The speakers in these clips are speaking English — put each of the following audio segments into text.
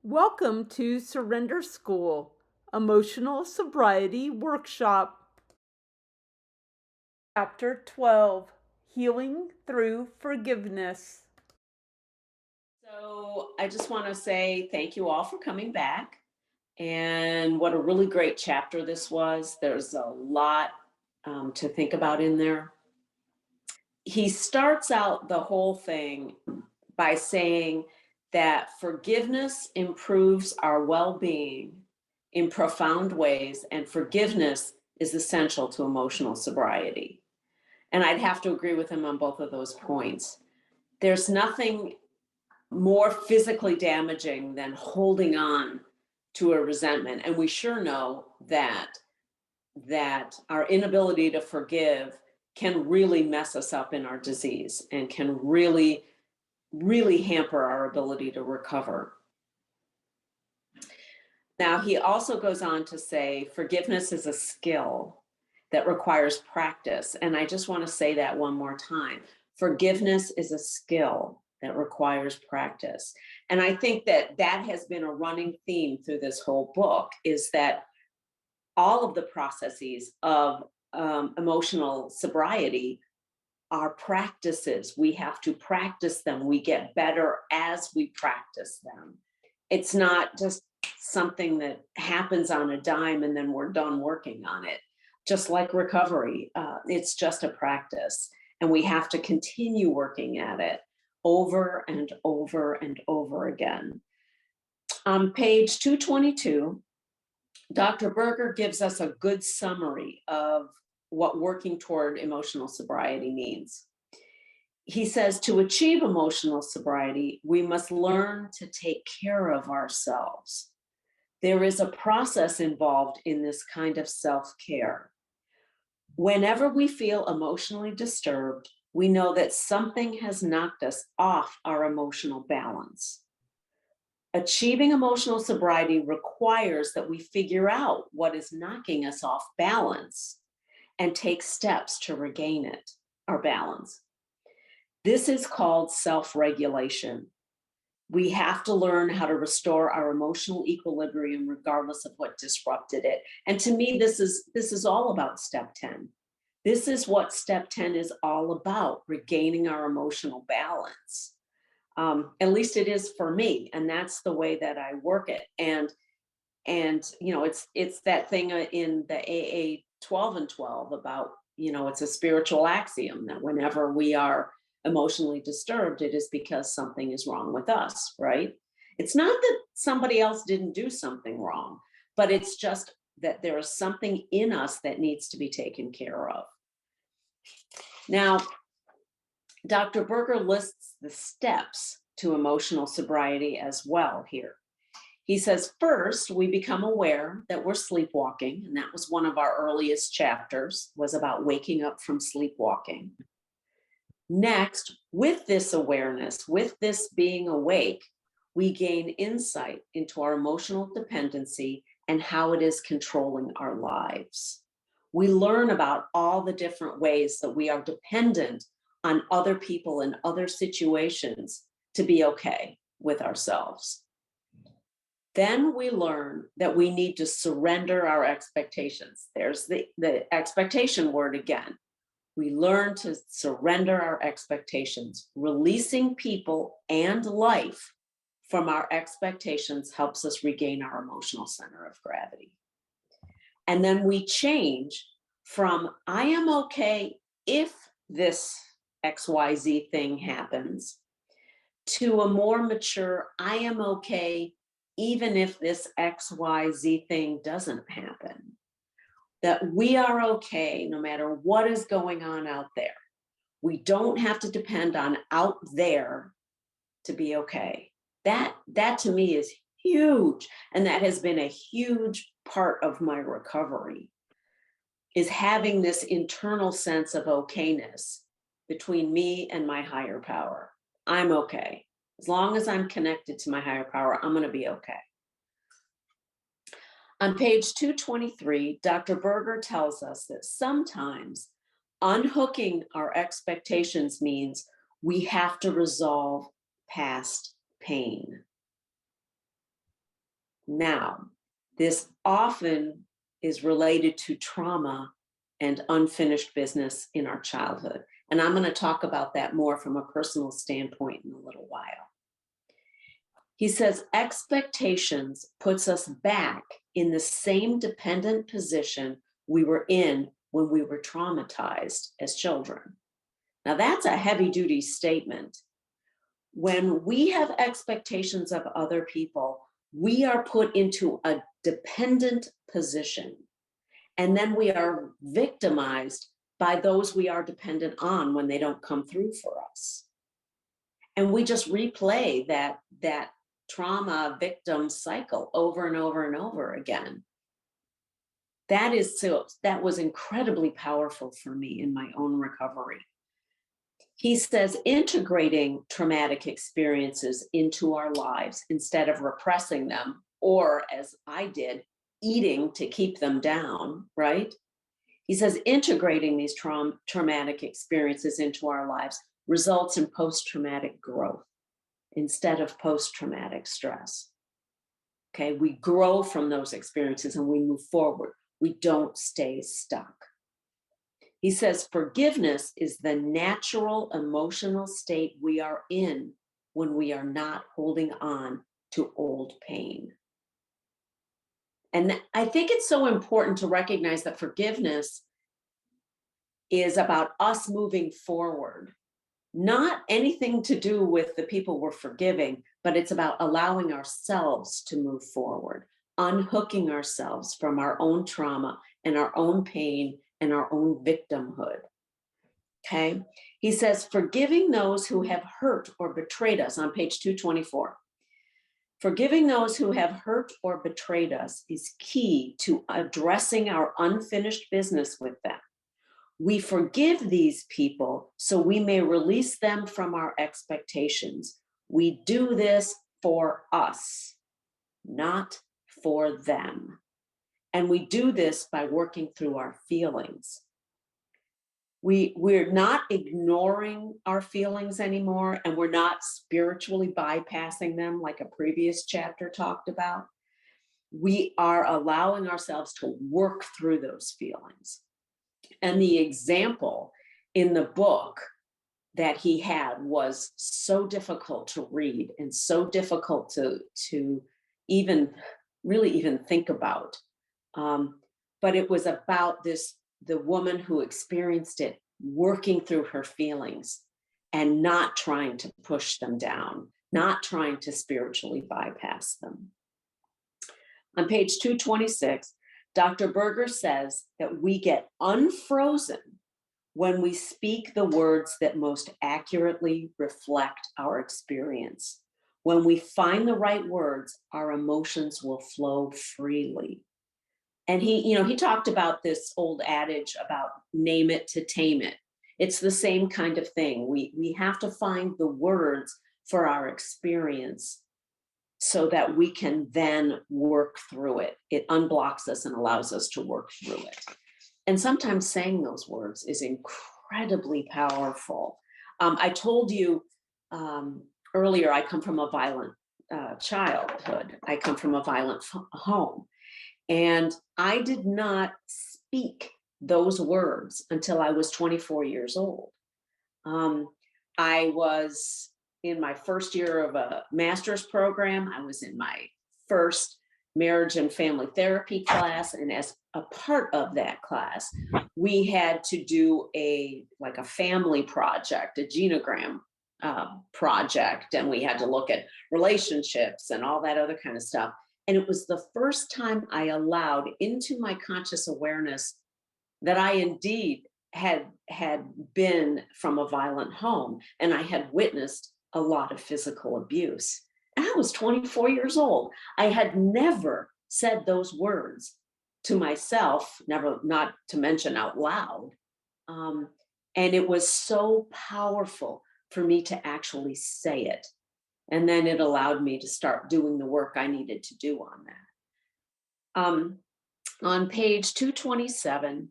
Welcome to Surrender School, Emotional Sobriety Workshop. Chapter 12, Healing Through Forgiveness. So I just want to say thank you all for coming back. And what a really great chapter this was. There's a lot to think about in there. He starts out the whole thing by saying that forgiveness improves our well-being in profound ways, and forgiveness is essential to emotional sobriety. And I'd have to agree with him on both of those points. There's nothing more physically damaging than holding on to a resentment. And we sure know that our inability to forgive can really mess us up in our disease and can really hamper our ability to recover. Now, he also goes on to say forgiveness is a skill that requires practice. And I just want to say that one more time. Forgiveness is a skill that requires practice. And I think that has been a running theme through this whole book, is that all of the processes of emotional sobriety are practices. We have to practice them. We get better as we practice them. It's not just something that happens on a dime and then we're done working on it. Just like recovery, it's just a practice, and we have to continue working at it over and over and over again. On page 222, Dr. Berger gives us a good summary of what working toward emotional sobriety means. He says, to achieve emotional sobriety, we must learn to take care of ourselves. There is a process involved in this kind of self-care. Whenever we feel emotionally disturbed, we know that something has knocked us off our emotional balance. Achieving emotional sobriety requires that we figure out what is knocking us off balance and take steps to regain our balance. This is called self-regulation. We have to learn how to restore our emotional equilibrium regardless of what disrupted it. And to me, this is all about step 10. This is what step 10 is all about, regaining our emotional balance. At least it is for me, and that's the way that I work it. And you know, it's that thing in the AA 12 and 12 about, you know, it's a spiritual axiom that whenever we are emotionally disturbed, it is because something is wrong with us, right? It's not that somebody else didn't do something wrong, but it's just that there is something in us that needs to be taken care of. Now, Dr. Berger lists the steps to emotional sobriety as well here. He says, first, we become aware that we're sleepwalking, and that was one of our earliest chapters, was about waking up from sleepwalking. Next, with this awareness, with this being awake, we gain insight into our emotional dependency and how it is controlling our lives. We learn about all the different ways that we are dependent on other people and other situations to be okay with ourselves. Then we learn that we need to surrender our expectations. There's the expectation word again. We learn to surrender our expectations. Releasing people and life from our expectations helps us regain our emotional center of gravity. And then we change from I am okay if this XYZ thing happens to a more mature I am okay even if this XYZ thing doesn't happen. That we are okay no matter what is going on out there. We don't have to depend on out there to be okay. That to me is huge. And that has been a huge part of my recovery, is having this internal sense of okayness between me and my higher power. I'm okay. As long as I'm connected to my higher power, I'm going to be okay. On page 223, Dr. Berger tells us that sometimes unhooking our expectations means we have to resolve past pain. Now, this often is related to trauma and unfinished business in our childhood. And I'm going to talk about that more from a personal standpoint in a little while. He says expectations puts us back in the same dependent position we were in when we were traumatized as children. Now, that's a heavy duty statement. When we have expectations of other people, we are put into a dependent position. And then we are victimized by those we are dependent on when they don't come through for us. And we just replay that trauma victim cycle over and over and over again. That was incredibly powerful for me in my own recovery. He says integrating traumatic experiences into our lives instead of repressing them, or as I did, eating to keep them down, right? He says integrating these traumatic experiences into our lives results in post-traumatic growth instead of post-traumatic stress. Okay, we grow from those experiences and we move forward. We don't stay stuck. He says forgiveness is the natural emotional state we are in when we are not holding on to old pain. And I think it's so important to recognize that forgiveness is about us moving forward, not anything to do with the people we're forgiving, but it's about allowing ourselves to move forward, unhooking ourselves from our own trauma and our own pain and our own victimhood. Okay. He says, forgiving those who have hurt or betrayed us on page 224. Forgiving those who have hurt or betrayed us is key to addressing our unfinished business with them. We forgive these people so we may release them from our expectations. We do this for us, not for them. And we do this by working through our feelings. We're not ignoring our feelings anymore, and we're not spiritually bypassing them like a previous chapter talked about. We are allowing ourselves to work through those feelings. And the example in the book that he had was so difficult to read and so difficult to even think about. But it was about the woman who experienced it working through her feelings and not trying to push them down, not trying to spiritually bypass them. On page 226, Dr. Berger says that we get unfrozen when we speak the words that most accurately reflect our experience. When we find the right words, our emotions will flow freely. And he talked about this old adage about name it to tame it. It's the same kind of thing. We have to find the words for our experience so that we can then work through it. It unblocks us and allows us to work through it. And sometimes saying those words is incredibly powerful. I told you earlier, I come from a violent childhood. I come from a violent home. And I did not speak those words until I was 24 years old. I was in my first year of a master's program. I was in my first marriage and family therapy class. And as a part of that class, we had to do a family project, a genogram project. And we had to look at relationships and all that other kind of stuff. And it was the first time I allowed into my conscious awareness that I indeed had been from a violent home and I had witnessed a lot of physical abuse. And I was 24 years old. I had never said those words to myself, never, not to mention out loud. And it was so powerful for me to actually say it. And then it allowed me to start doing the work I needed to do on that. On page 227,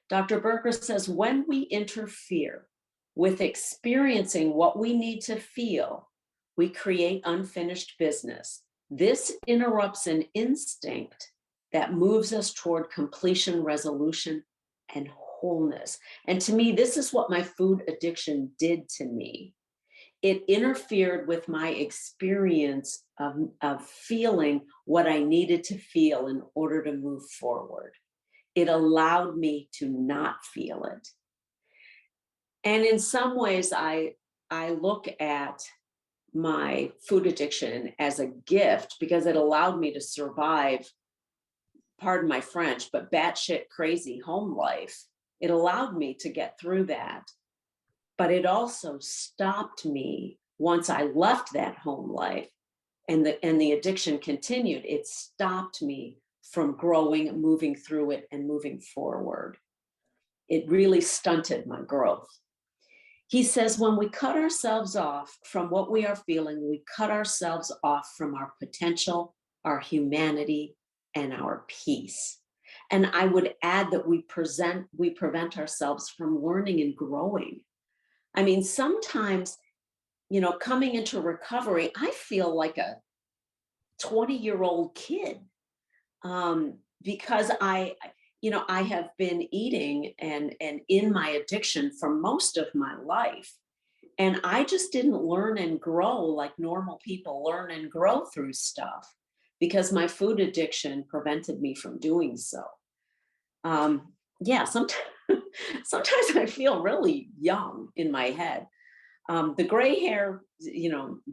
Dr. Berger says, when we interfere with experiencing what we need to feel, we create unfinished business This interrupts an instinct that moves us toward completion, resolution, and wholeness. And to me, this is what my food addiction did to me. It interfered with my experience of feeling what I needed to feel in order to move forward. It allowed me to not feel it. And in some ways, I look at my food addiction as a gift because it allowed me to survive, pardon my French, but batshit crazy home life. It allowed me to get through that. But it also stopped me once I left that home life and the addiction continued. It stopped me from growing, moving through it, and moving forward. It really stunted my growth. He says, when we cut ourselves off from what we are feeling, we cut ourselves off from our potential, our humanity, and our peace. And I would add that we prevent ourselves from learning and growing. I mean, sometimes, coming into recovery, I feel like a 20-year-old kid, because I have been eating and in my addiction for most of my life. And I just didn't learn and grow like normal people learn and grow through stuff because my food addiction prevented me from doing so. Yeah, sometimes, sometimes I feel really young in my head. The gray hair,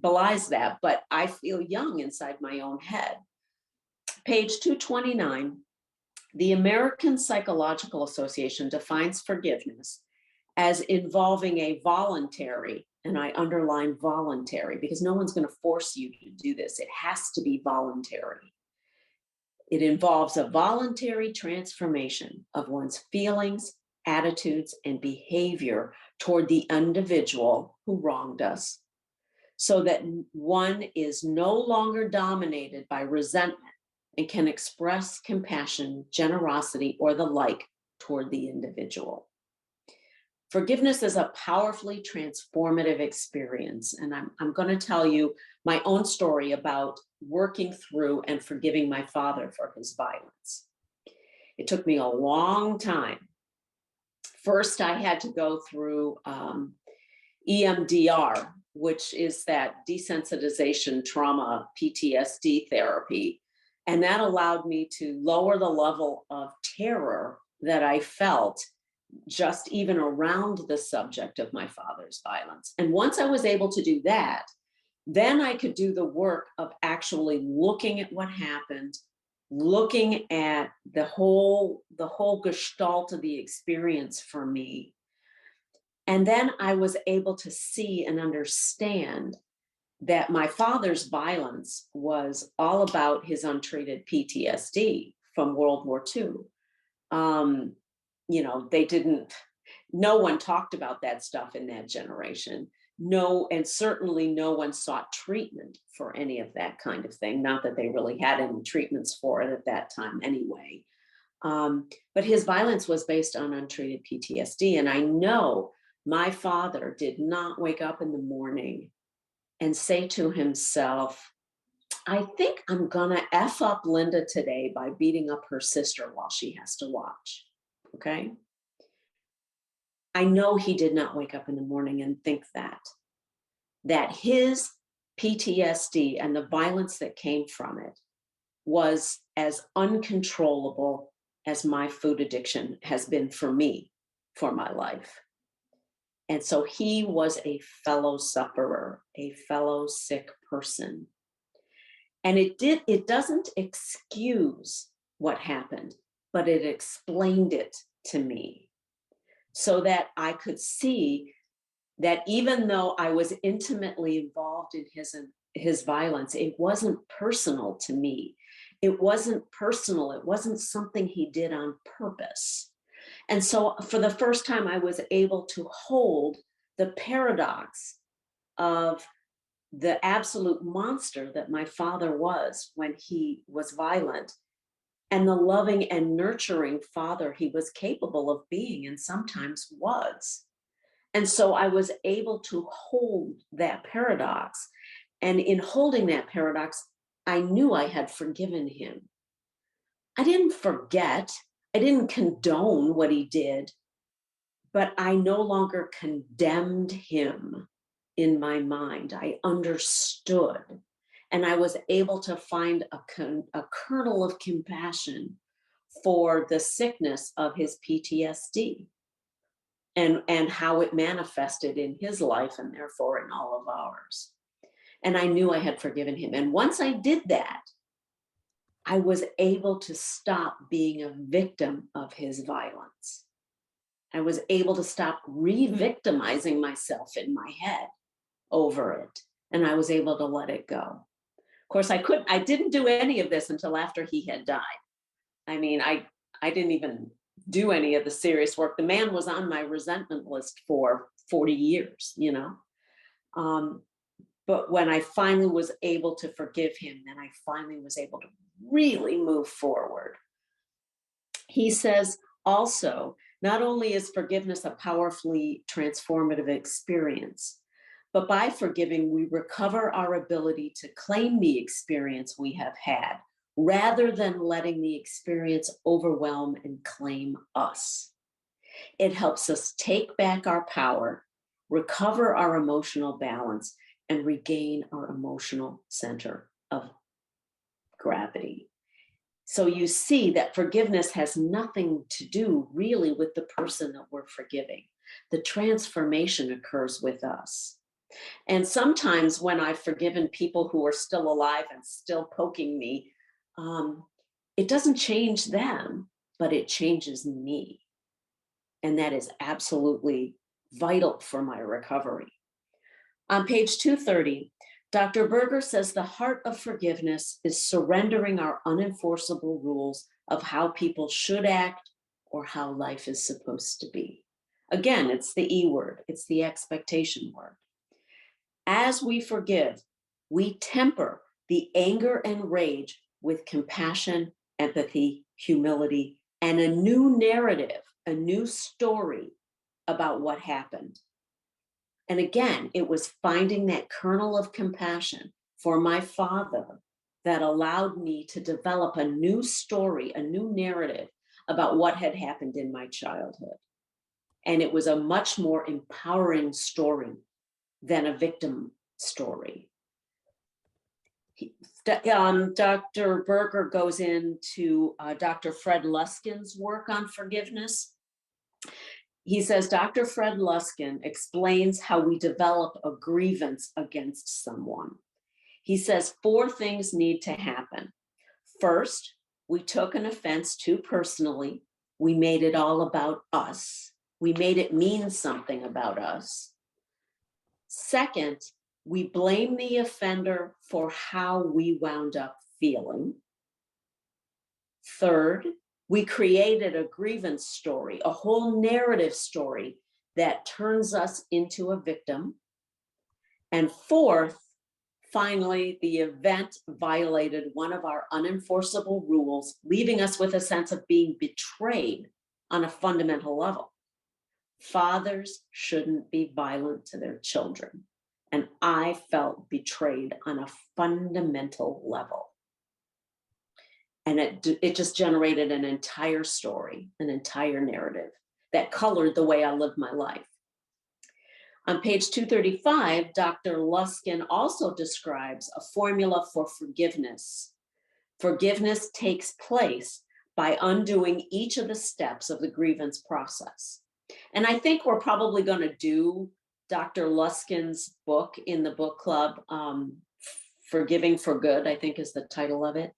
belies that, but I feel young inside my own head. Page 229, the American Psychological Association defines forgiveness as involving a voluntary, and I underline voluntary because no one's going to force you to do this. It has to be voluntary. It involves a voluntary transformation of one's feelings, attitudes, and behavior toward the individual who wronged us, so that one is no longer dominated by resentment and can express compassion, generosity, or the like toward the individual. Forgiveness is a powerfully transformative experience. And I'm going to tell you my own story about working through and forgiving my father for his violence. It took me a long time. First, I had to go through EMDR, which is that desensitization trauma PTSD therapy. And that allowed me to lower the level of terror that I felt just even around the subject of my father's violence. And once I was able to do that, then I could do the work of actually looking at what happened, looking at the whole gestalt of the experience for me. And then I was able to see and understand that my father's violence was all about his untreated PTSD from World War II. No one talked about that stuff in that generation. No, and certainly no one sought treatment for any of that kind of thing. Not that they really had any treatments for it at that time anyway. But his violence was based on untreated PTSD. And I know my father did not wake up in the morning and say to himself, I think I'm gonna F up Linda today by beating up her sister while she has to watch. Okay. I know he did not wake up in the morning and think that his PTSD and the violence that came from it was as uncontrollable as my food addiction has been for me for my life. And so he was a fellow sufferer, a fellow sick person. And it doesn't excuse what happened, but it explained it to me so that I could see that even though I was intimately involved in his violence, it wasn't personal to me. It wasn't personal. It wasn't something he did on purpose. And so for the first time, I was able to hold the paradox of the absolute monster that my father was when he was violent and the loving and nurturing father he was capable of being and sometimes was. And so I was able to hold that paradox. And in holding that paradox, I knew I had forgiven him. I didn't forget, I didn't condone what he did, but I no longer condemned him in my mind. I understood. And I was able to find a kernel of compassion for the sickness of his PTSD and how it manifested in his life and therefore in all of ours. And I knew I had forgiven him. And once I did that, I was able to stop being a victim of his violence. I was able to stop re-victimizing myself in my head over it. And I was able to let it go. Of course, I didn't do any of this until after he had died. I mean, I didn't even do any of the serious work. The man was on my resentment list for 40 years, you know. But when I finally was able to forgive him, then I finally was able to really move forward. He says also, not only is forgiveness a powerfully transformative experience, but by forgiving, we recover our ability to claim the experience we have had rather than letting the experience overwhelm and claim us. It helps us take back our power, recover our emotional balance, and regain our emotional center of gravity. So you see that forgiveness has nothing to do really with the person that we're forgiving. The transformation occurs with us. And sometimes when I've forgiven people who are still alive and still poking me, it doesn't change them, but it changes me. And that is absolutely vital for my recovery. On page 230, Dr. Berger says the heart of forgiveness is surrendering our unenforceable rules of how people should act or how life is supposed to be. Again, it's the E word, it's the expectation word. As we forgive, we temper the anger and rage with compassion, empathy, humility, and a new narrative, a new story about what happened. And again, it was finding that kernel of compassion for my father that allowed me to develop a new story, a new narrative about what had happened in my childhood. And it was a much more empowering story than a victim story. Dr. Berger goes into Dr. Fred Luskin's work on forgiveness. He says Dr. Fred Luskin explains how we develop a grievance against someone. He says 4 things need to happen. First, we took an offense too personally. We made it all about us. We made it mean something about us. Second, we blame the offender for how we wound up feeling. Third, we created a grievance story, a whole narrative story that turns us into a victim. And fourth, finally, the event violated one of our unenforceable rules, leaving us with a sense of being betrayed on a fundamental level. Fathers shouldn't be violent to their children. And I felt betrayed on a fundamental level. And it just generated an entire story, an entire narrative that colored the way I lived my life. On page 235, Dr. Luskin also describes a formula for forgiveness. Forgiveness takes place by undoing each of the steps of the grievance process. And I think we're probably going to do Dr. Luskin's book in the book club, Forgiving for Good, I think is the title of it.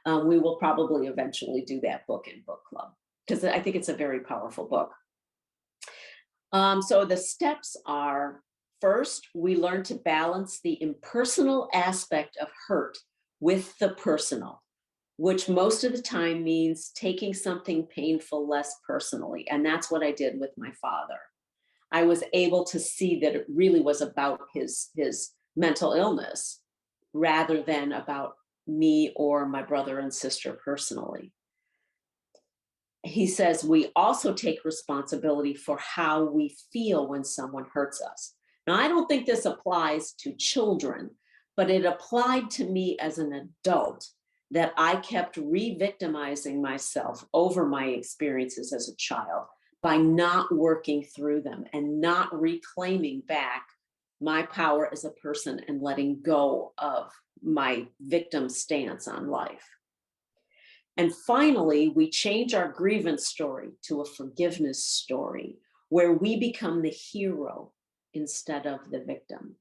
We will probably eventually do that book in book club because I think it's a very powerful book. So the steps are, first, we learn to balance the impersonal aspect of hurt with the personal, which most of the time means taking something painful less personally. And that's what I did with my father. I was able to see that it really was about his mental illness rather than about me or my brother and sister personally. He says we also take responsibility for how we feel when someone hurts us. Now, I don't think this applies to children, but it applied to me as an adult that I kept re victimizing myself over my experiences as a child by not working through them and not reclaiming back my power as a person and letting go of my victim stance on life. And finally, we change our grievance story to a forgiveness story where we become the hero instead of the victim.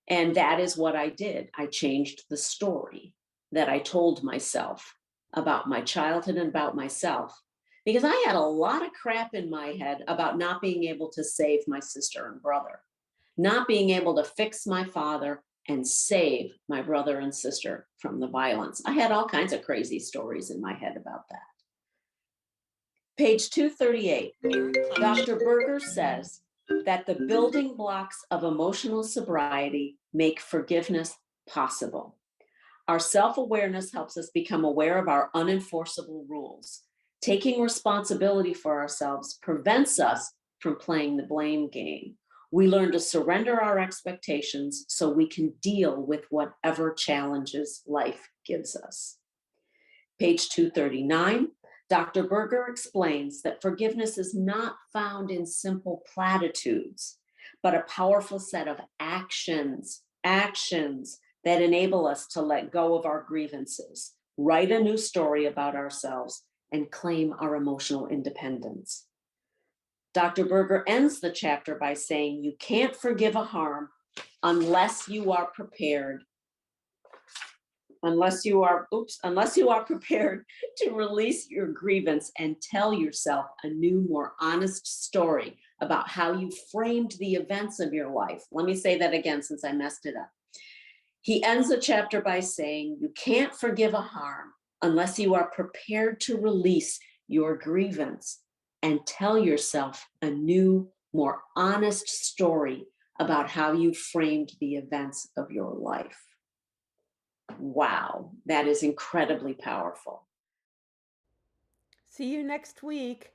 And that is what I did. I changed the story that I told myself about my childhood and about myself because I had a lot of crap in my head about not being able to save my sister and brother, not being able to fix my father and save my brother and sister from the violence. I had all kinds of crazy stories in my head about that. Page 238. Dr. Berger says that the building blocks of emotional sobriety make forgiveness possible. Our self awareness helps us become aware of our unenforceable rules. Taking responsibility for ourselves prevents us from playing the blame game. We learn to surrender our expectations so we can deal with whatever challenges life gives us. Page 239, Dr. Berger explains that forgiveness is not found in simple platitudes, but a powerful set of actions that enable us to let go of our grievances, write a new story about ourselves, and claim our emotional independence. Dr. Berger ends the chapter by saying, you can't forgive a harm unless you are prepared to release your grievance and tell yourself a new, more honest story about how you framed the events of your life. Let me say that again since I messed it up. He ends the chapter by saying, you can't forgive a harm unless you are prepared to release your grievance and tell yourself a new, more honest story about how you framed the events of your life. Wow, that is incredibly powerful. See you next week.